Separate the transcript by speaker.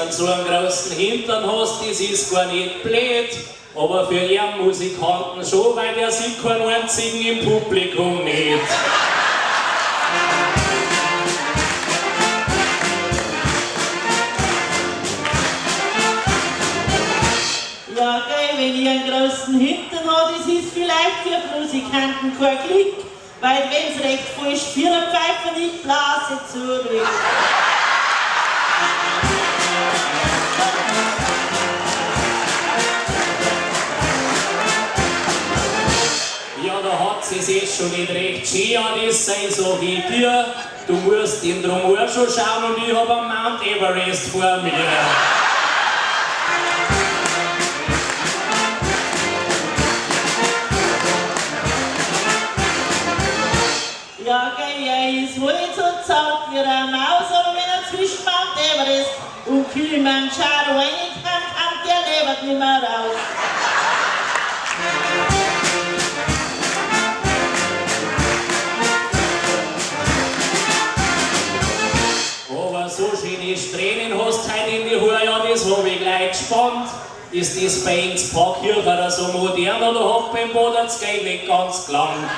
Speaker 1: dann so einen großen Hintern hast, das ist gar nicht blöd. Aber für ihren Musikanten schon, weil der sieht keinen einzigen im Publikum nicht.
Speaker 2: Ja, gell, wenn ich einen großen Hintern habe, das ist vielleicht für die Musikanten kein Glück, weil wenn es recht voll ist, für eine Pfeife nicht Blase zurück.
Speaker 1: Ja, da hat sie's jetzt schon nicht recht schön an, das sei so wie dir. Du musst ihn drum auch schon schauen und ich hab einen Mount Everest vor mir.
Speaker 2: Ja, gell, er ist wohl nicht so zart wie eine Maus, aber wenn er zwischen Mount Everest und Kilimanjaro rein kann, der lebt nicht mehr raus.
Speaker 1: Aber so schöne Strähnen hast du heute in die Haare, ja, das hab ich gleich gespannt. Ist das bei uns Pfarrkirche oder so modern oder hat beim Bad das Geld nicht ganz gelangt?